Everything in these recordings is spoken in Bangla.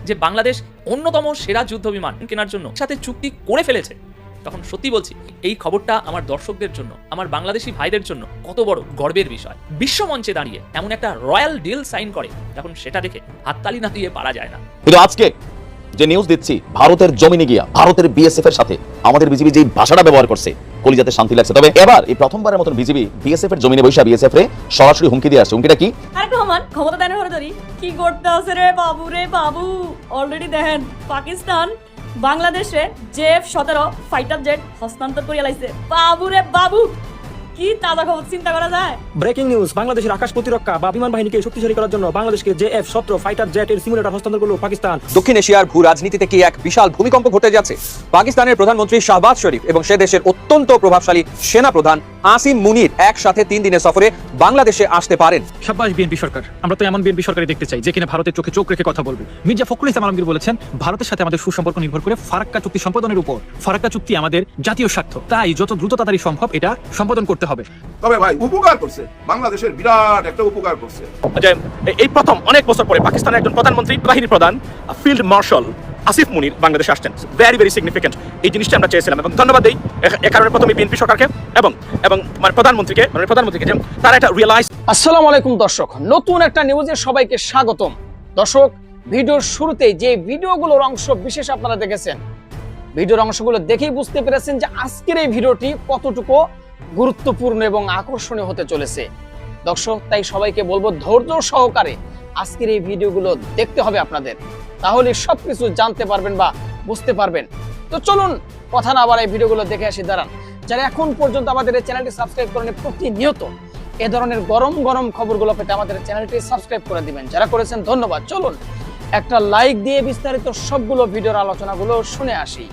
যে বাংলাদেশ অন্যতম সেরা যুদ্ধ বিমান কেনার জন্য সাথে চুক্তি করে ফেলেছে, তখন সত্যি বলছি এই খবরটা আমার দর্শকদের জন্য, আমার বাংলাদেশি ভাইদের জন্য কত বড় গর্বের বিষয়। বিশ্বমঞ্চে দাঁড়িয়ে এমন একটা রয়্যাল ডিল সাইন করে, তখন সেটা দেখে হাততালি না দিয়ে পারা যায় না। কিন্তু আজকে যে নিউজ দিচ্ছি, ভারতের জমিনে গিয়া ভারতের বিএসএফ এর সাথে আমাদের বিজিবি যে ভাষাটা ব্যবহার করছে, কলিজাতে শান্তি লাগছে। তবে এবার এই প্রথমবারের মতন বিজিবি বিএসএফ এর জমিনে বৈশা বিএসএফ রে সরাসরি হুমকি দিয়ে আসছে। হুমকিটা কি? আরে রহমান ক্ষমতা দেন হরে ধরি কি করতে আছে রে বাবু। অলরেডি দেখেন পাকিস্তান বাংলাদেশে J-17 ফাইটার জেট হস্তান্তর করিয়া লাইছে। বাবু কি তাজা খবর চিন্তা করা যায়। ব্রেকিং নিউজ, বাংলাদেশের আকাশ প্রতিরক্ষা বা বিমান বাহিনীকে শক্তিশালী করার জন্য বাংলাদেশকে J-17 ফাইটার জেটের সিমুলেটর হস্তান্তর করলো পাকিস্তান। দক্ষিণ এশিয়ার ভূ রাজনীতিতে কি এক বিশাল ভূমিকম্প ঘটে যাচ্ছে? পাকিস্তানের প্রধানমন্ত্রী শাহবাজ শরীফ এবং সে দেশের অত্যন্ত প্রভাবশালী সেনা প্রধান আসিম মুনির একসাথে 3 দিনের সফরে বাংলাদেশে আসতে পারেন। শাবাশ বিএনপি সরকার, আমরা তো এমন বিএনপি সরকারই দেখতে চাই যে কিনা ভারতের চোখে চোখ রেখে কথা বলবে। মির্জা ফখরুল ইসলাম আলমগীর বলেছেন, ভারতের সাথে আমাদের সুসম্পর্ক নির্ভর করে ফারাক্কা চুক্তি সম্পাদনের উপর। ফারাক্কা চুক্তি আমাদের জাতীয় স্বার্থ, তাই যত দ্রুত তাড়াতাড়ি সম্ভব এটা সম্পাদন করতে হবে। তবে ভাই উপকার করছে, বাংলাদেশের বিরাট একটা উপকার করছে। এই প্রথম অনেক বছর পরে পাকিস্তানের একজন প্রধানমন্ত্রী, বাহিনী প্রধান, ফিল্ড মার্শাল আসিফ মুনির বাংলাদেশে আসছেন। Very significant. এই জিনিসটা আমরা চেয়েছিলাম এবং ধন্যবাদ দিই এ কারণে প্রথমে বিএনপি সরকারকে এবং প্রধানমন্ত্রীকে যে তারা এটা রিয়েলাইজ। আসসালামু আলাইকুম দর্শক, নতুন একটা নিউজে সবাইকে স্বাগতম। দর্শক, ভিডিওর শুরুতেই যে ভিডিওগুলোর অংশ বিশেষ আপনারা দেখেছেন, ভিডিওর অংশগুলো দেখেই বুঝতে পেরেছেন যে আজকের এই ভিডিওটি কতটুকু গুরুত্বপূর্ণ এবং আকর্ষণীয় হতে চলেছে। দর্শক, তাই সবাইকে বলবো ধৈর্য সহকারে আজকের এই ভিডিওগুলো দেখতে হবে আপনাদের, তাহলে সবকিছু জানতে পারবেন বা বুঝতে পারবেন। তো চলুন কথা না বাড়াই ভিডিওগুলো দেখে আসি। দাঁড়ান, যারা এখন পর্যন্ত আমাদের এই চ্যানেলটি সাবস্ক্রাইব করেন, প্রতিনিয়ত এ ধরনের গরম খবরগুলো পেতে আমাদের চ্যানেলটি সাবস্ক্রাইব করে দিবেন। যারা করেছেন ধন্যবাদ। চলুন একটা লাইক দিয়ে বিস্তারিত সবগুলো ভিডিওর আলোচনাগুলো শুনে আসি।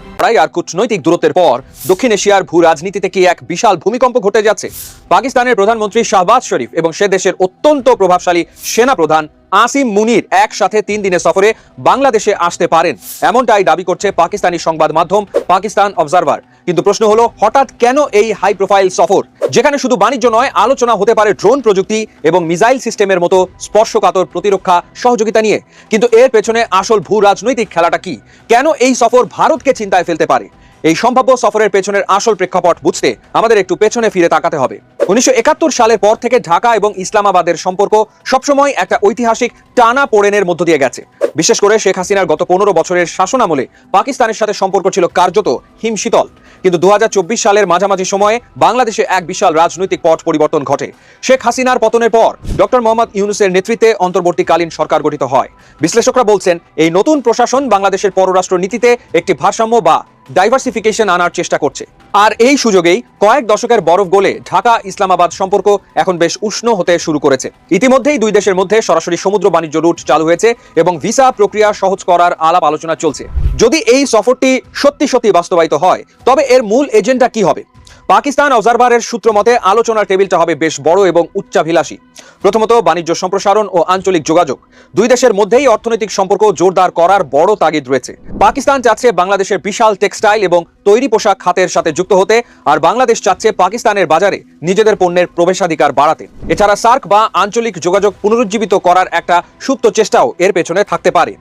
আর কূটনৈতিক দূরত্বের পর দক্ষিণ এশিয়ার ভূ রাজনীতিতে কি এক বিশাল ভূমিকম্প ঘটে যাচ্ছে? পাকিস্তানের প্রধানমন্ত্রী শাহবাজ শরীফ এবং সে দেশের অত্যন্ত প্রভাবশালী সেনা প্রধান আসিম মুনির একসাথে 3 দিনের সফরে বাংলাদেশে আসতে পারেন, এমনটাই দাবি করছে পাকিস্তানি সংবাদ মাধ্যম পাকিস্তান অবজারভার। কিন্তু প্রশ্ন হলো, হঠাৎ কেন এই হাই প্রোফাইল সফর, যেখানে শুধু বাণিজ্য নয়, আলোচনা হতে পারে ড্রোন প্রযুক্তি এবং মিসাইল সিস্টেমের মতো স্পর্শকাতর প্রতিরক্ষা সহযোগিতা নিয়ে? কিন্তু এর পেছনে আসল ভূ রাজনৈতিক খেলাটা কি? কেন এই সফর ভারতকে চিন্তায় ফেলতে পারে? এই সম্ভাব্য সফরের পেছনের আসল প্রেক্ষাপট বুঝতে আমাদের একটু পেছনে ফিরে তাকাতে হবে। 1971 সালের পর থেকে ঢাকা এবং ইসলামাবাদের সম্পর্ক সবসময় একটা ঐতিহাসিক টানা পোড়েনের মধ্য দিয়ে গেছে। বিশেষ করে শেখ হাসিনার গত 15 বছরের শাসনামলে পাকিস্তানের সাথে সম্পর্ক ছিল কার্যত হিমশীতল। কিন্তু 2024 সালের মাঝামাঝি সময়ে বাংলাদেশে এক বিশাল রাজনৈতিক পট পরিবর্তন ঘটে। শেখ হাসিনার পতনের পর ডক্টর মোহাম্মদ ইউনূসের নেতৃত্বে অন্তর্বর্তীকালীন সরকার গঠিত হয়। বিশ্লেষকরা বলছেন, এই নতুন প্রশাসন বাংলাদেশের পররাষ্ট্র নীতিতে একটি ভারসাম্য বা ডাইভার্সিফিকেশন আনার চেষ্টা করছে। আর এই সুযোগেই কয়েক দশকের বরফ গলে ঢাকা ইসলামাবাদ সম্পর্ক এখন বেশ উষ্ণ হতে শুরু করেছে। ইতিমধ্যেই দুই দেশের মধ্যে সরাসরি সমুদ্র বাণিজ্য রুট চালু হয়েছে এবং ভিসা প্রক্রিয়া সহজ করার আলাপ আলোচনা চলছে। যদি এই সফরটি সত্যি বাস্তবায়িত হয়, তবে এর মূল এজেন্ডা কি হবে? পাকিস্তান অবজারভারের সূত্র মতে আলোচনার টেবিলটা হবে বেশ বড় এবং উচ্চাভিলাষী। প্রথমত বাণিজ্য সম্প্রসারণ ও আঞ্চলিক যোগাযোগ। দুই দেশের মধ্যেই অর্থনৈতিক সম্পর্ক জোরদার করার বড় তাগিদ রয়েছে। পাকিস্তান চাচ্ছে বাংলাদেশের বিশাল টেক্সটাইল এবং তৈরি পোশাক খাতের সাথে যুক্ত হতে, আর বাংলাদেশ চাচ্ছে পাকিস্তানের বাজারে নিজেদের পণ্যের প্রবেশাধিকার বাড়াতে। এছাড়া সার্ক বা আঞ্চলিক যোগাযোগ পুনরুজ্জীবিত করার একটা সুপ্ত চেষ্টাও এর পেছনে থাকতে পারে।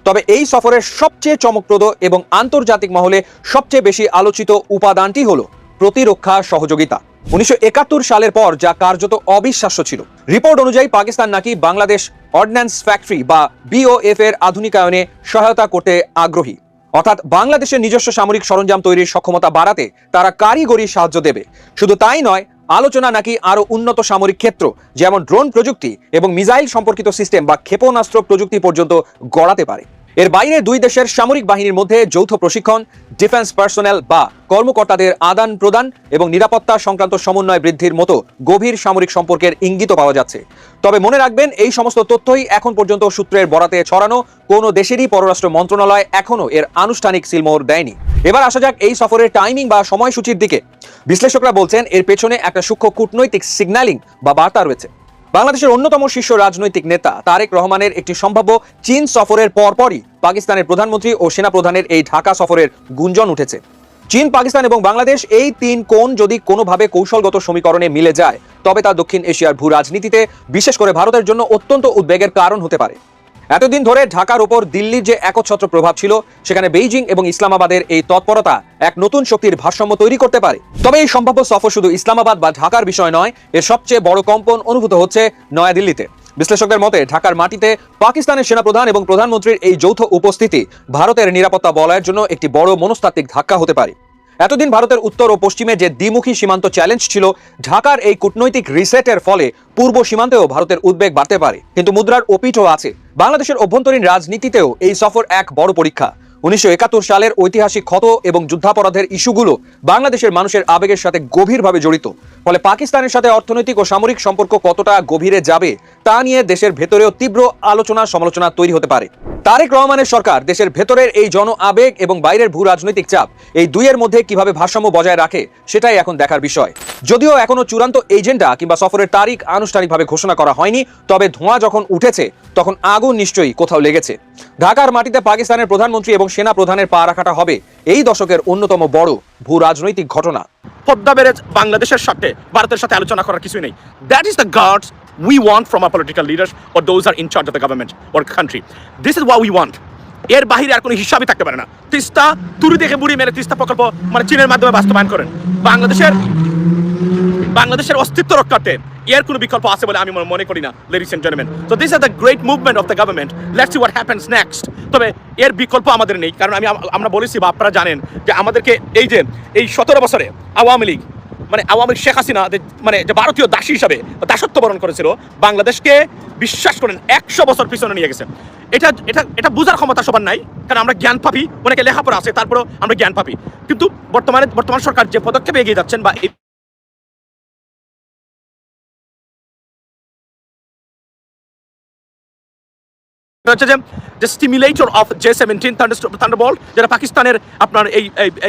তবে এই সফরের সবচেয়ে চমকপ্রদ এবং আন্তর্জাতিক মহলে সবচেয়ে বেশি আলোচিত উপাদানটি হলো প্রতিরক্ষা সহযোগিতা। 1971 সালের পর যা কার্যত অবিশ্বাস্য ছিল। রিপোর্ট অনুযায়ী পাকিস্তান নাকি বাংলাদেশ অর্ডিন্যান্স ফ্যাক্টরি বা BOF এর আধুনিকায়নে সহায়তা করতে আগ্রহী। অর্থাৎ বাংলাদেশের নিজস্ব সামরিক সরঞ্জাম তৈরির সক্ষমতা বাড়াতে তারা কারিগরি সাহায্য দেবে। শুধু তাই নয়, আলোচনা নাকি আরো উন্নত সামরিক ক্ষেত্র যেমন ড্রোন প্রযুক্তি এবং মিসাইল সম্পর্কিত সিস্টেম বা ক্ষেপণাস্ত্র প্রযুক্তি পর্যন্ত গড়াতে পারে। এর বাইরে দুই দেশের সামরিক বাহিনীর মধ্যে যৌথ প্রশিক্ষণ, ডিফেন্স পার্সোনেল বা কর্মকর্তাদের আদান প্রদান এবং নিরাপত্তা সংক্রান্ত সমন্বয় বৃদ্ধির মতো গভীর সামরিক সম্পর্কের ইঙ্গিত পাওয়া যাচ্ছে। তবে মনে রাখবেন, এই সমস্ত তথ্যই এখন পর্যন্ত সূত্রের বরাতে ছড়ানো, কোনো দেশেরই পররাষ্ট্র মন্ত্রণালয় এখনো এর আনুষ্ঠানিক সিলমোহর দেয়নি। এবার আসা যাক এই সফরের টাইমিং বা সময়সূচির দিকে। বিশ্লেষকরা বলছেন, এর পেছনে একটা সূক্ষ্ম কূটনৈতিক সিগন্যালিং বা বার্তা রয়েছে। বাংলাদেশের অন্যতম শীর্ষ রাজনৈতিক নেতা তারেক রহমানের একটি সম্ভাব্য চীন সফরের পরপরই পাকিস্তানের প্রধানমন্ত্রী ও সেনাপ্রধানের এই ঢাকা সফরের গুঞ্জন উঠেছে। চীন, পাকিস্তান এবং বাংলাদেশ এই 3 কোণ যদি কোনোভাবে কৌশলগত সমীকরণে মিলে যায়, তবে তা দক্ষিণ এশিয়ার ভূ রাজনীতিতে বিশেষ করে ভারতের জন্য অত্যন্ত উদ্বেগের কারণ হতে পারে। এতদিন ধরে ঢাকার উপর দিল্লির যে একচ্ছত্র প্রভাব ছিল, সেখানে বেইজিং এবং ইসলামাবাদের এই তৎপরতা এক নতুন শক্তির ভারসাম্য তৈরি করতে পারে। তবে এই সম্ভাব্য সফর শুধু ইসলামাবাদ বা ঢাকার বিষয় নয়, এর সবচেয়ে বড় কম্পন অনুভূত হচ্ছে নয়াদিল্লিতে। বিশ্লেষকদের মতে ঢাকার মাটিতে পাকিস্তানের সেনাপ্রধান এবং প্রধানমন্ত্রীর এই যৌথ উপস্থিতি ভারতের নিরাপত্তা বলয়ের জন্য একটি বড় মনস্তাত্ত্বিক ধাক্কা হতে পারে। এতদিন ভারতের উত্তর ও পশ্চিমে যে দ্বিমুখী সীমান্ত চ্যালেঞ্জ ছিল, ঢাকার এই কূটনৈতিক রিসেটের ফলে পূর্ব সীমান্তেও ভারতের উদ্বেগ বাড়তে পারে। কিন্তু মুদ্রার ওপিঠও আছে, বাংলাদেশের অভ্যন্তরীণ রাজনীতিতেও এই সফর এক বড় পরীক্ষা। 1971 সালের ঐতিহাসিক ক্ষত এবং যুদ্ধাপরাধের ইস্যুগুলো বাংলাদেশের মানুষের আবেগের সাথে গভীরভাবে জড়িত। ফলে পাকিস্তানের সাথে অর্থনৈতিক ও সামরিক সম্পর্ক কতটা গভীরে যাবে তা নিয়ে দেশের ভেতরেও তীব্র আলোচনা সমালোচনা তৈরি হতে পারে। তারেক রহমানের সরকার দেশের ভেতরের এই জন আবেগ এবং বাইরের ভূ রাজনৈতিক চাপ, এই দুইয়ের মধ্যে কিভাবে ভারসাম্য বজায় রাখে সেটাই এখন দেখার বিষয়। যদিও এখনো চূড়ান্ত এজেন্ডা কিংবা সফরের তারিখ আনুষ্ঠানিকভাবে ঘোষণা করা হয়নি, তবে ধোঁয়া যখন উঠেছে তখন আগুন নিশ্চয়ই কোথাও লেগেছে। ঢাকার মাটিতে পাকিস্তানের প্রধানমন্ত্রী এবং সেনা প্রধানের পা রাখাটা হবে এই দশকের অন্যতম বড় ভূ রাজনৈতিক ঘটনা। পদ্মা ব্যারেজ বাংলাদেশের সাথে ভারতের সাথে আলোচনা করার কিছুই নেই। That is the guards we want from our political leaders or those are in charge of the government or country. This is what we want. এর বাহিরে আর কোনো হিসাবই থাকতে পারে না। তিস্তা তুরি দেখে বুড়ি মেরে তিস্তা প্রকল্প মানে চীনের মাধ্যমে বাস্তবায়ন করেন। বাংলাদেশের অস্তিত্ব রক্ষার্থে এর কোনো বিকল্প আছে বলে আমি মনে করি না, ladies and gentlemen. So these are the great movement of the government. Let's see what happens next. তবে এর বিকল্প আমাদের নেই, কারণ আমরা বলেছি বা আপনারা জানেন যে আমাদেরকে এই 17 বছরে আওয়ামী লীগ শেখ হাসিনা মানে যে ভারতীয় দাসী হিসাবে দাসত্ব বরণ করেছিল, বাংলাদেশকে বিশ্বাস করেন 100 বছর পিছনে নিয়ে গেছে। এটা বোঝার ক্ষমতা সবার নাই, কারণ আমরা জ্ঞান পাপি, অনেকে লেখাপড়া আছে তারপরেও আমরা জ্ঞান পাপি। কিন্তু বর্তমান সরকার যে পদক্ষেপে এগিয়ে যাচ্ছেন বা হচ্ছে যে স্টিমুলেটর অফ J-17 থান্ডারবোল্ট, যেটা পাকিস্তানের আপনার এই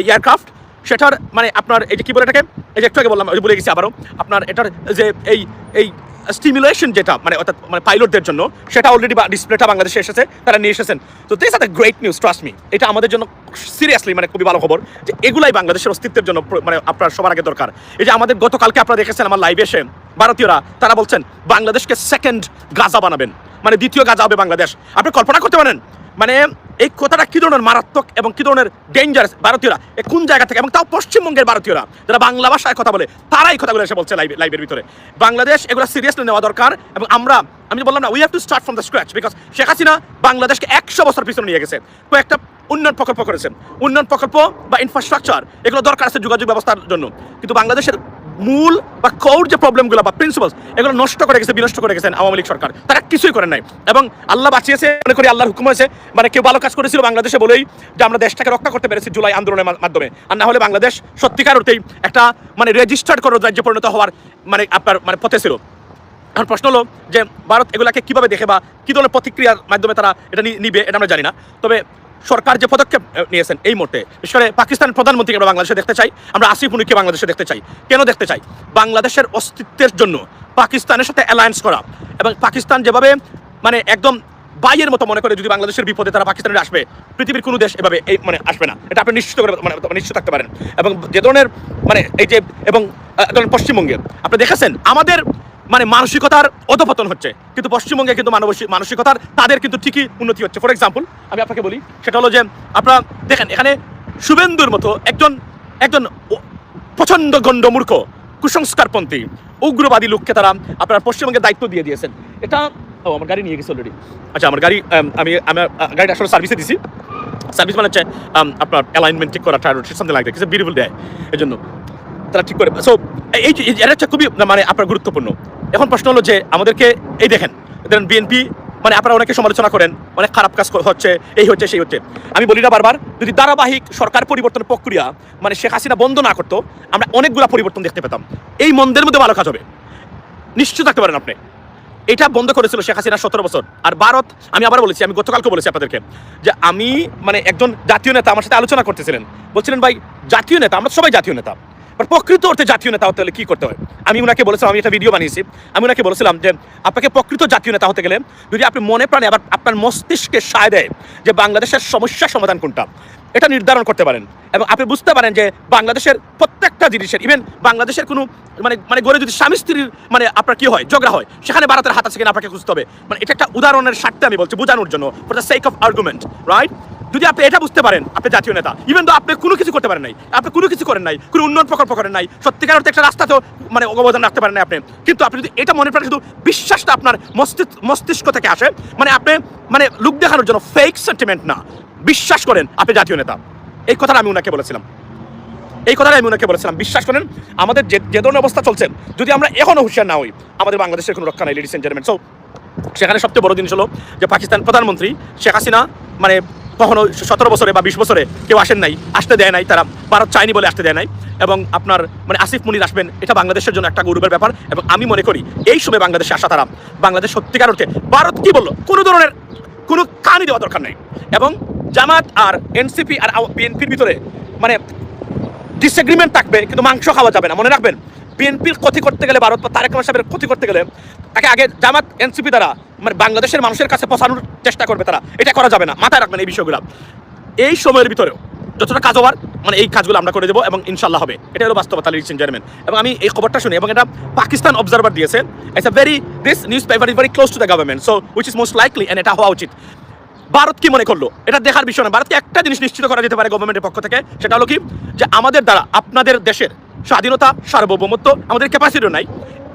এয়ারক্রাফট, সেটার মানে আপনার এই যে কি বলে এটাকে, এই যে একটু আগে বললাম, বলে গেছি আবারও, আপনার এটার যে এই স্টিমুলেশন যেটা মানে অর্থাৎ মানে পাইলটদের জন্য, সেটা অলরেডি ডিসপ্লেটা বাংলাদেশে এসেছে, তারা নিয়ে এসেছেন। তো this are the great news, trust me. এটা আমাদের জন্য সিরিয়াসলি মানে খুবই ভালো খবর যে এগুলাই বাংলাদেশের অস্তিত্বের জন্য মানে আপনার সবার আগে দরকার। এই যে আমাদের গতকালকে আপনারা দেখেছেন আমার লাইভে এসে ভারতীয়রা তারা বলছেন বাংলাদেশকে সেকেন্ড গাজা বানাবেন, মানে দ্বিতীয় গাজা হবে বাংলাদেশ। আপনি কল্পনা করতে পারেন মানে এই কথাটা কি ধরনের মারাত্মক এবং কি ধরনের ডেঞ্জারাস। ভারতীয়রা কোন জায়গা থেকে, এবং তাও পশ্চিমবঙ্গের ভারতীয়রা যারা বাংলা ভাষায় কথা বলে, তারা এই কথাগুলো এসে বলছে লাইভের ভিতরে। বাংলাদেশ এগুলো সিরিয়াসলি নেওয়া দরকার। এবং আমি বললাম না, we have to start from the scratch, because Sheikh Hasina বাংলাদেশকে 100 বছর পিছনে নিয়ে গেছে। কয়েকটা উন্নয়ন প্রকল্প করেছেন, উন্নয়ন প্রকল্প বা ইনফ্রাস্ট্রাকচার এগুলো দরকার আছে যোগাযোগ ব্যবস্থার জন্য, কিন্তু বাংলাদেশের মূল বা কোর যে প্রবলেমগুলো বা প্রিন্সিপালস এগুলো নষ্ট করে গেছে, বিনষ্ট করে গেছেন আওয়ামী লীগ সরকার। তারা কিছুই করেন নাই এবং আল্লাহ বাঁচিয়েছে, মনে করি আল্লাহর হুকুম হয়েছে। মানে কেউ ভালো কাজ করেছিল বাংলাদেশে বলেই যে আমরা দেশটাকে রক্ষা করতে পেরেছি জুলাই আন্দোলনের মাধ্যমে, আর না হলে বাংলাদেশ সত্যিকার অর্থেই একটা মানে রেজিস্টার্ড করে রাজ্যে পরিণত হওয়ার মানে আপনার মানে পথে ছিল। এখন প্রশ্ন হলো যে ভারত এগুলাকে কিভাবে দেখে বা কী ধরনের প্রতিক্রিয়ার মাধ্যমে তারা এটা নিবে, এটা আমরা জানি না। তবে সরকার যে পদক্ষেপ নিয়েছেন এই মুহূর্তে, বিশেষ করে পাকিস্তানের প্রধানমন্ত্রীকে আমরা বাংলাদেশে দেখতে চাই, আমরা আসিফ মুনিরকে বাংলাদেশে দেখতে চাই। কেন দেখতে চাই? বাংলাদেশের অস্তিত্বের জন্য পাকিস্তানের সাথে অ্যালায়েন্স করা, এবং পাকিস্তান যেভাবে মানে একদম বাইয়ের মতো মনে করে যদি বাংলাদেশের বিপদে তারা পাকিস্তানের আসবে, পৃথিবীর কোনো দেশ এভাবে এই মানে আসবে না, এটা আপনি নিশ্চিত করে মানে নিশ্চিত থাকতে পারেন। এবং যে ধরনের মানে এই যে এবং পশ্চিমবঙ্গে আপনি দেখেছেন আমাদের মানে মানসিকতার অধপতন হচ্ছে, কিন্তু পশ্চিমবঙ্গে কিন্তু মানসিকতার তাদের কিন্তু ঠিকই উন্নতি হচ্ছে। ফর এক্সাম্পল আমি আপনাকে বলি, সেটা হলো যে আপনারা দেখেন এখানে শুভেন্দুর মতো একজন প্রচণ্ড গণ্ডমূর্খ কুসংস্কারপন্থী উগ্রবাদী লোককে তারা আপনার পশ্চিমবঙ্গের দায়িত্ব দিয়ে দিয়েছেন। এটা আমার গাড়ি নিয়ে গেছে অলরেডি। আচ্ছা, আমার আমার গাড়িটা আসলে সার্ভিসে দিছি। সার্ভিস মানে হচ্ছে আপনার অ্যালাইনমেন্ট ঠিক করা, something like that, it's a beautiful day. এই জন্য তারা ঠিক করে। সো এটা হচ্ছে খুবই মানে আপনার গুরুত্বপূর্ণ। এখন প্রশ্ন হলো যে আমাদেরকে এই দেখেন বিএনপি মানে আপনারা অনেকে সমালোচনা করেন, অনেক খারাপ কাজ হচ্ছে, এই হচ্ছে সেই হচ্ছে। আমি বলি না বারবার, যদি ধারাবাহিক সরকার পরিবর্তনের প্রক্রিয়া মানে শেখ হাসিনা বন্ধ না করতো, আমরা অনেকগুলো পরিবর্তন দেখতে পেতাম। এই মন্দের মধ্যে ভালো কাজ হবে, নিশ্চিত থাকতে পারেন আপনি। এটা বন্ধ করেছিল শেখ হাসিনা 17 বছর। আর ভারত, আমি আবার বলেছি, আমি গতকালকে বলেছি আপনাদেরকে যে আমি মানে একজন জাতীয় নেতা আমার সাথে আলোচনা করতেছিলেন, বলছিলেন ভাই জাতীয় নেতা, আমরা সবাই জাতীয় নেতা, প্রকৃত অর্থে জাতীয় নেতা হতে হলে কি করতে হয়? আমি ওনাকে বলেছিলাম, আমি একটা ভিডিও বানিয়েছি, আমি ওনাকে বলেছিলাম যে আপনাকে প্রকৃত জাতীয় নেতা হতে গেলে যদি আপনি মনে প্রাণে আবার আপনার মস্তিষ্কে সায় দেয় যে বাংলাদেশের সমস্যার সমাধান কোনটা, এটা নির্ধারণ করতে পারেন এবং আপনি বুঝতে পারেন যে বাংলাদেশের প্রত্যেকটা জিনিসের, ইভেন বাংলাদেশের কোনো মানে গড়ে যদি স্বামী স্ত্রীর আপনার কি হয়, ঝগড়া হয়, সেখানে ভারতের হাত আছে কিনা আপনাকে খুঁজতে হবে। এটা একটা উদাহরণের স্বার্থে আমি বলছি, বোঝানোর জন্য, for the sake of argument, right? যদি আপনি এটা বুঝতে পারেন আপনি জাতীয় নেতা, ইভেন তো আপনি কোনো কিছু করতে পারেন নাই, আপনি কোনো কিছু করেন নাই, কোনো উন্নয়ন প্রকল্প করেন নাই, সত্যিকার অর্থে একটা রাস্তা তো অবদান রাখতে পারেন না আপনি, কিন্তু আপনি যদি এটা মনে করেন শুধু বিশ্বাসটা আপনার মস্তিষ্ক থেকে আসে, আপনি লুক দেখানোর জন্য, ফেক সেন্টিমেন্ট না, বিশ্বাস করেন আপনি জাতীয় নেতা। এই কথাটা আমি ওনাকে বলেছিলাম, বিশ্বাস করেন আমাদের যে ধরনের অবস্থা চলছে, যদি আমরা এখনো হুঁশিয়ার না হই, আমাদের বাংলাদেশের কোনো রক্ষা নাই, লেডিস এন্ড জেন্টলম্যান। সো সেখানে সবচেয়ে বড় জিনিস হলো যে পাকিস্তান প্রধানমন্ত্রী শেখ হাসিনা কখনো 17 বছরে বা 20 বছরে কেউ আসেন নাই, আসতে দেয় নাই, তারা ভারত চায়নি বলে আসতে দেয় নাই, এবং আপনার আসিফ মুনির আসবেন, এটা বাংলাদেশের জন্য একটা গৌরবের ব্যাপার। এবং আমি মনে করি এই সময় বাংলাদেশে আসা তারা বাংলাদেশ সত্যিকার অর্থে, ভারত কি বললো, কোনো ধরনের কোনো কানি দেওয়া দরকার নেই। এবং জামাত আর এনসিপি আর বিএনপির ভিতরে ডিসএগ্রিমেন্ট থাকবে, কিন্তু মাংস খাওয়া যাবে না। মনে রাখবেন, বিএনপির ক্ষতি করতে গেলে, ভারত বা তারেক রহমান সাহেবের ক্ষতি করতে গেলে তাকে আগে জামাত এনসিপি দ্বারা বাংলাদেশের মানুষের কাছে পৌঁছানোর চেষ্টা করবে তারা, এটা করা যাবে না, মাথায় রাখবেন এই বিষয়গুলো। এই সময়ের ভিতরেও যতটা কাজ হওয়ার এই কাজগুলো আমরা করে দেবো এবং ইনশাল্লাহ হবে, এটা হলো বাস্তবতা, লেডিস এন্ড জেন্টলম্যান। এবং আমি এই খবরটা শুনি, এবং এটা পাকিস্তান অবজারভার দিয়েছে, it's this newspaper is very close to the government, so which is most likely, and এটা হওয়া উচিত। ভারত কি মনে করলো এটা দেখার বিষয় না, ভারতকে একটা জিনিস নিশ্চিত করা যেতে পারে গভর্নমেন্টের পক্ষ থেকে, সেটা হলো কি, যে আমাদের দ্বারা আপনাদের দেশের স্বাধীনতা, সার্বভৌমত্ব, আমাদের ক্যাপাসিটিও নাই,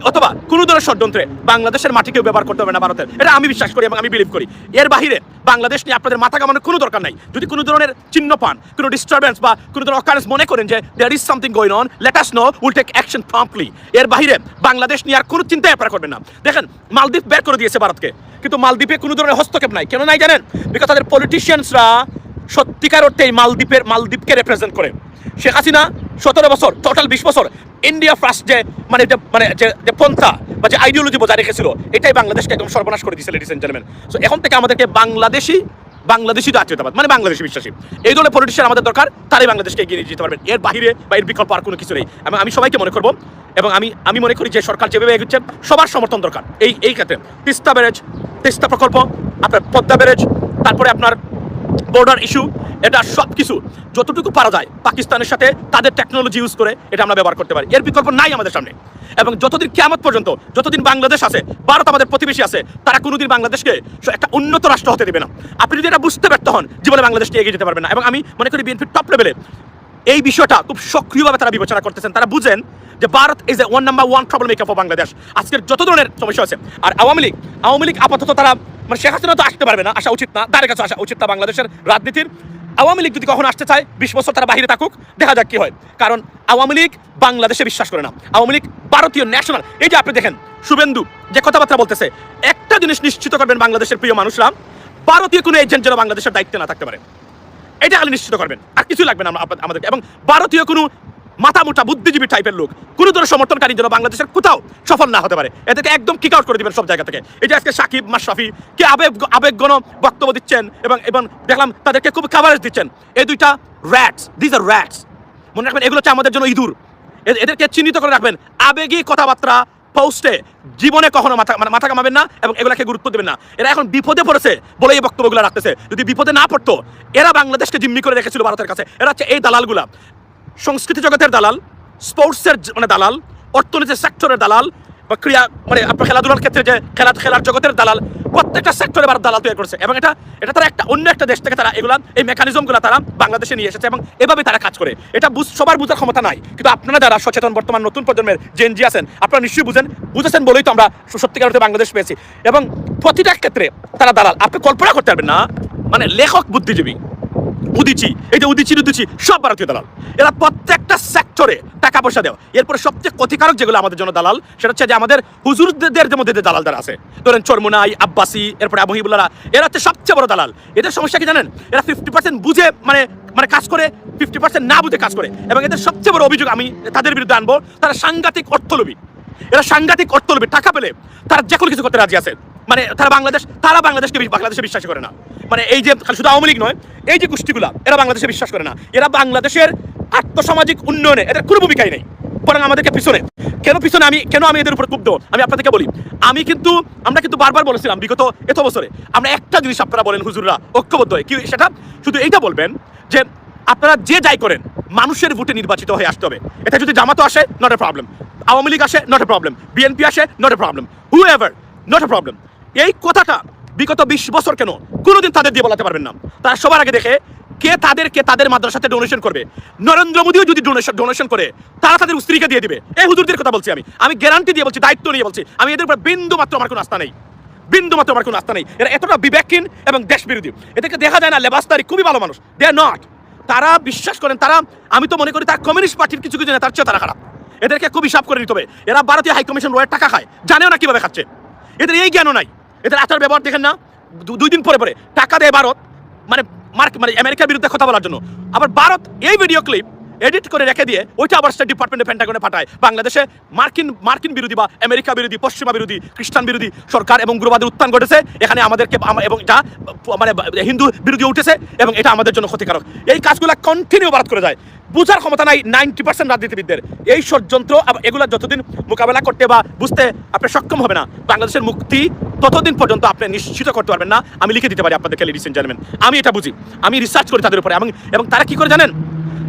অথবা কোনো ধরনের ষড়যন্ত্রে বাংলাদেশের মাটিকেও ব্যবহার করতে হবে না ভারতের, এটা আমি বিশ্বাস করি এবং আমি বিলিভ করি। এর বাহিরে বাংলাদেশ নিয়ে আপনাদের মাথা কামানোর কোনো দরকার নাই। যদি কোনো ধরনের চিহ্ন পান, কোনো ডিস্টারবেন্স বা কোনো ধরনের অকারেন্স মনে করেন যে there is something going on, let us know, will take action promptly. এর বাহিরে বাংলাদেশ নিয়ে আর কোনো চিন্তাই আপনারা করবেন না। দেখেন, মালদ্বীপ বের করে দিয়েছে ভারতকে, কিন্তু মালদ্বীপে কোনো ধরনের হস্তক্ষেপ নাই। কেন নাই জানেন? বিকজ তাদের পলিটিশিয়ানসরা সত্যিকার অর্থে এই মালদ্বীপকে রিপ্রেজেন্ট করে। শেখ হাসিনা 17 বছর, টোটাল 20 বছর ইন্ডিয়া ফার্স্ট যে পন্থা বা যে আইডিওলজি বজায় রেখেছিল, এটাই বাংলাদেশকে একদম সর্বনাশ করে দিয়েছে, লেডিস এন্ড জেন্টলম্যান। সো এখন থেকে আমাদেরকে বাংলাদেশি জাতীয়তাবাদ, বাংলাদেশি বিশ্বাসী, এই ধরনের পলিটিশিয়ান আমাদের দরকার, তারাই বাংলাদেশকে এগিয়ে নিয়ে যেতে পারবেন। এর বাহিরে বা এর বিকল্প আর কোনো কিছু নেই। আমি সবাইকে মনে করবো, এবং আমি মনে করি যে সরকার যেভাবে এগোচ্ছে সবার সমর্থন দরকার এই ক্ষেত্রে। তিস্তা প্রকল্প, আপনার পদ্মা ব্যারেজ, তারপরে আপনার বর্ডার ইস্যু, এটা সব কিছু যতটুকু পারা যায় পাকিস্তানের সাথে তাদের টেকনোলজি ইউজ করে এটা আমরা ব্যবহার করতে পারি। এর বিকল্প নাই আমাদের সামনে। এবং যতদিন কিয়ামত পর্যন্ত, যতদিন বাংলাদেশ আছে, ভারত আমাদের প্রতিবেশী আছে, তারা কোনোদিন বাংলাদেশকে একটা উন্নত রাষ্ট্র হতে দেবে না। আপনি যদি এটা বুঝতে ব্যর্থ হন, জীবনে বাংলাদেশকে এগিয়ে যেতে পারবেন না। এবং আমি মনে করি বিএনপির টপ লেভেলে এই বিষয়টা খুব সক্রিয়ভাবে তারা বিবেচনা করতেছেন। তারা বুঝেন যে Bharat is a number one trouble maker for Bangladesh. আজকের যত ধরনের সমস্যা আছে, আর আওয়ামী লীগ আপাতত তারা শেখ হাসিনা তো আসতে পারবে না, আসা উচিত না, তাদের কাছে আসা উচিত না বাংলাদেশের রাজনীতির। আওয়ামী লীগ যদি কখন আসতে চায় 20 বছর তারা বাহিরে থাকুক, দেখা যাক কি হয়। কারণ আওয়ামী লীগ বাংলাদেশে বিশ্বাস করে না, আওয়ামী লীগ ভারতীয় ন্যাশনাল। এই যে আপনি দেখেন শুভেন্দু যে কথাবার্তা বলতেছে, একটা জিনিস নিশ্চিত করবেন বাংলাদেশের প্রিয় মানুষরা, ভারতীয় কোনো এজেন্ট যেন বাংলাদেশের দায়িত্বে না থাকতে পারে, এটা খালি নিশ্চিত করবেন, আর কিছুই লাগবে না আমাদেরকে। এবং ভারতীয় কোনো মাথামোটা বুদ্ধিজীবী টাইপের লোক, কোনো ধরনের সমর্থনকারী যেন বাংলাদেশের কোথাও সফল না হতে পারে, এদেরকে একদম কিক আউট করে দিবেন সব জায়গা থেকে। এই যে আজকে সাকিব মাশরাফি কে আবেগঘন বক্তব্য দিচ্ছেন এবং দেখলাম তাদেরকে খুব কাভারেজ দিচ্ছেন, এই দুইটা র্যাটস, দিস আর র্যাটস। মনে রাখবেন, এগুলো হচ্ছে আমাদের জন্য ইঁদুর। এদেরকে চিহ্নিত করে রাখবেন। আবেগী কথাবার্তা পোস্টে জীবনে কখনো মাথা কামাবেন না এবং এগুলাকে গুরুত্ব দেবেন না। এরা এখন বিপদে পড়েছে বলে এই বক্তব্যগুলো রাখতেছে। যদি বিপদে না পড়তো, এরা বাংলাদেশকে জিম্মি করে রেখেছিল ভারতের কাছে। এরা হচ্ছে এই দালালগুলা, সংস্কৃতি জগতের দালাল, স্পোর্টসের দালাল, অর্থনীতির সেক্টরের দালাল, বা ক্রিয়া আপনার খেলাধুলার ক্ষেত্রে যে খেলার জগতের দালাল, প্রত্যেকটা সেক্টরে ভারত দালাল তৈরি করেছে। এবং এটা তারা অন্য একটা দেশ থেকে তারা এই মেকানিজমগুলো তারা বাংলাদেশে নিয়ে এসেছে এবং এভাবে তারা কাজ করে। এটা সবার বুঝার ক্ষমতা নাই, কিন্তু আপনারা যারা সচেতন বর্তমান নতুন প্রজন্মের জেনজি আছেন, আপনারা নিশ্চয়ই বুঝেছেন বলেই তো আমরা সত্যিকার অর্থে বাংলাদেশ পেয়েছি। এবং প্রতিটা ক্ষেত্রে তারা দালাল, আপনি কল্পনা করতে পারবেন না। লেখক, বুদ্ধিজীবী, উদিচি, এই যে উদিচি সব ভারতীয় দালাল। এরা প্রত্যেকটা সেক্টরে টাকা পয়সা দেওয়া। এরপরে সবচেয়ে ক্ষতিকারক যেগুলো আমাদের জন্য দালাল, সেটা হচ্ছে যে আমাদের হুজুরদের মধ্যে যে দালাল যারা আছে, ধরেন চরমুনাই, আব্বাসি, এরপরে আবু হিবুল্লাহরা, এরা হচ্ছে সবচেয়ে বড় দালাল। এদের সমস্যা কি জানেন? এরা 50% বুঝে কাজ করে, 50% না বুঝে কাজ করে। এবং এদের সবচেয়ে বড় অভিযোগ আমি তাদের বিরুদ্ধে আনবো, তারা সাংঘাতিক অর্থলোভী। এরা সাংঘাতিক অর্থলোভী, টাকা পেলে তারা যে কোনো কিছু করতে রাজি আছে। তারা বাংলাদেশে বিশ্বাস করে না। এই যে শুধু আওয়ামী লীগ নয়, এই যে গোষ্ঠীগুলা, এরা বাংলাদেশে বিশ্বাস করে না। এরা বাংলাদেশের আর্থসামাজিক উন্নয়নে এদের কোনো ভূমিকাই নেই, বরং আমাদেরকে পিছনে কেন আমি এদের উপর ক্ষুব্ধ আমি আপনাদেরকে বলি। আমরা কিন্তু বারবার বলেছিলাম বিগত এত বছরে, আমরা একটা জিনিস আপনারা বলেন হুজুররা ঐক্যবদ্ধ হয়ে কি, সেটা শুধু এইটা বলবেন যে আপনারা যে যাই করেন মানুষের ভোটে নির্বাচিত হয়ে আসতে হবে। এটা যদি জামাতও আসে not a problem, Awami League আসে নট এ প্রবলেম, বিএনপি আসে not a problem, who ever not a problem. এই কথাটা বিগত 20 বছর কেন কোনোদিন তাদের দিয়ে বলাতে পারবেন না। তারা সবার আগে দেখে কে তাদের মাদ্রাসাতে ডোনেশন করবে। নরেন্দ্র মোদীও যদি ডোনেশন করে তারা তাদের স্ত্রীকে দিয়ে দিবে। এই হুজুরদের কথা বলছি আমি গ্যারান্টি দিয়ে বলছি, দায়িত্ব নিয়ে বলছি, আমি এদের উপর বিন্দু মাত্র আমার কোনো আস্থা নেই। এরা এতটা বিবেকহীন এবং দেশ বিরোধী। এদেরকে দেখা যায় না লেবাসদারি খুবই ভালো মানুষ, দে আর নট। তারা বিশ্বাস করেন, আমি তো মনে করি তার কমিউনিস্ট পার্টির কিছু নেতার চেয়ে তারা খারাপ। এদেরকে খুব হিসাব করে নিতে হবে। এরা ভারতীয় হাইকমিশন রয়ের টাকা খায়, জানেও না কিভাবে খাচ্ছে। এদের এই জ্ঞানও নাই। এদের আচার ব্যবহার দেখেন না, 2 দিন পরে টাকা দেয় ভারত মানে আমেরিকার বিরুদ্ধে কথা বলার জন্য। আবার ভারত এই ভিডিও ক্লিপ এডিট করে রেখে দিয়ে ওইটা আবার স্টেট ডিপার্টমেন্টে পেন্টাগনে পাঠায়। বাংলাদেশে মার্কিন বিরোধী বা আমেরিকা বিরোধী, পশ্চিমা বিরোধী, খ্রিস্টান বিরোধী সরকার এবং উগ্রবাদের উত্থান ঘটেছে এখানে আমাদেরকে, এবং যা হিন্দু বিরোধী উঠেছে এবং এটা আমাদের জন্য ক্ষতিকারক। এই কাজগুলো কন্টিনিউ ভারত করে যায়। বুঝার ক্ষমতা নাই 90% রাজনীতিবিদদের। এই ষড়যন্ত্র এগুলো যতদিন মোকাবেলা করতে বা বুঝতে আপনি সক্ষম হবে না, বাংলাদেশের মুক্তি ততদিন পর্যন্ত আপনি নিশ্চিত করতে পারবেন না। আমি লিখে দিতে পারি আপনাদেরকে, লেডিস এন্ড জেন্টলম্যান, আমি এটা বুঝি, আমি রিসার্চ করি তাদের উপরে। এবং তারা কি করে জানেন,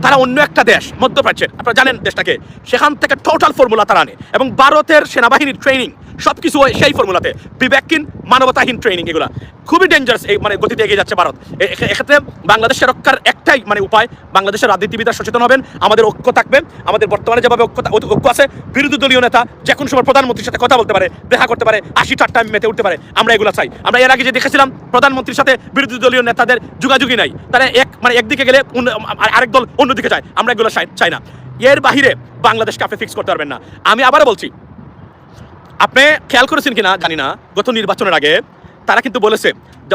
তারা অন্য একটা দেশ মধ্যপ্রাচ্যের, আপনারা জানেন দেশটাকে, সেখান থেকে টোটাল ফর্মুলা তারা আনে এবং ভারতের সেনাবাহিনীর ট্রেনিং সবকিছু সেই ফর্মুলাতে, বিবেকহীন মানবতাহীন ট্রেনিং। এগুলা খুবই ডেঞ্জারাস এই গতিতে এগিয়ে যাচ্ছে ভারত। এক্ষেত্রে বাংলাদেশের রক্ষার একটাই উপায়, বাংলাদেশের রাজনীতিবিদরা সচেতন হবেন, আমাদের ঐক্য থাকবে। আমাদের বর্তমানে যেভাবে ঐক্য আছে, বিরোধী দলীয় নেতা যে কোনো সময় প্রধানমন্ত্রীর সাথে কথা বলতে পারে, দেখা করতে পারে, 80 টাইম মেতে উঠতে পারে, আমরা এগুলো চাই। আমরা এর আগে যে দেখেছিলাম প্রধানমন্ত্রীর সাথে বিরোধী দলীয় নেতাদের যোগাযোগই নাই, তারা একদিকে গেলে আরেক দল অন্যদিকে যায়, আমরা এগুলো চাই না। এর বাহিরে বাংলাদেশকে আপনি ফিক্স করতে পারবেন না। আমি আবারও বলছি, আপনি খেয়াল করেছেন কিনা জানি না, গত নির্বাচনের আগে তারা কিন্তু বলেছে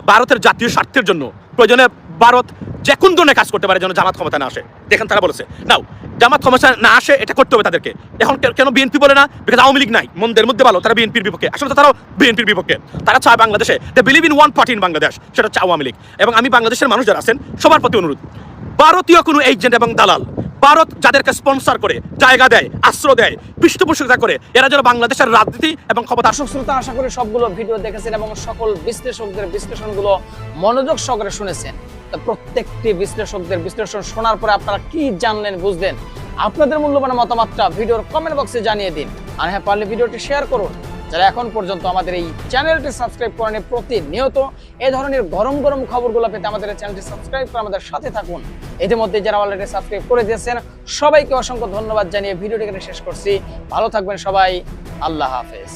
ভারতের জাতীয় স্বার্থের জন্য প্রয়োজনে ভারত যে কোন ধরনের কাজ করতে পারে যেন জামাত ক্ষমতা না আসে। দেখেন তারা বলেছে নাও জামাত ক্ষমতা না আসে, এটা করতে হবে তাদেরকে। এখন কেন বিএনপি বলে না? বিকজ আওয়ামী লীগ নাই, মন্দের মধ্যে ভালো, তারা বিএনপির বিপক্ষে। আসলে তারাও বিএনপির বিপক্ষে। তারা চায় বাংলাদেশে, they believe in one party in Bangladesh, সেটা হচ্ছে আওয়ামী লীগ। এবং আমি বাংলাদেশের মানুষ যারা আছেন সবার প্রতি অনুরোধ, ভারতীয় কোনো এজেন্ট এবং দালাল, ভারত যাদেরকে স্পন্সর করে, জায়গা দেয়, আশ্রয় দেয়, পৃষ্ঠপোষকতা করে, এরা যেন বাংলাদেশের রাজনীতি এবং ক্ষমতা। দর্শক শ্রোতা, আশা করি সবগুলো ভিডিও দেখেছেন এবং সকল বিশ্লেষকদের বিশ্লেষণগুলো মনোযোগ সহকারে শুনেছেন। তো প্রত্যেকটি বিশ্লেষকদের বিশ্লেষণ শোনার পরে আপনারা কি জানলেন, বুঝলেন? আপনাদের মূল্যবান মতামতটা ভিডিওর কমেন্ট বক্সে জানিয়ে দিন। আর হ্যাঁ, পারলে ভিডিওটি শেয়ার করুন। যারা এখন পর্যন্ত আমাদের এই চ্যানেলটি সাবস্ক্রাইব করেনি, প্রতিনিয়ত এই ধরনের গরম গরম খবরগুলো পেতে আমাদের এই চ্যানেলটি সাবস্ক্রাইব করে আমাদের সাথে থাকুন। ইতিমধ্যে যারা অলরেডি সাবস্ক্রাইব করে দিয়েছেন সবাইকে অসংখ্য ধন্যবাদ জানিয়ে ভিডিওটি এখানে শেষ করছি। ভালো থাকবেন সবাই, আল্লাহ হাফেজ।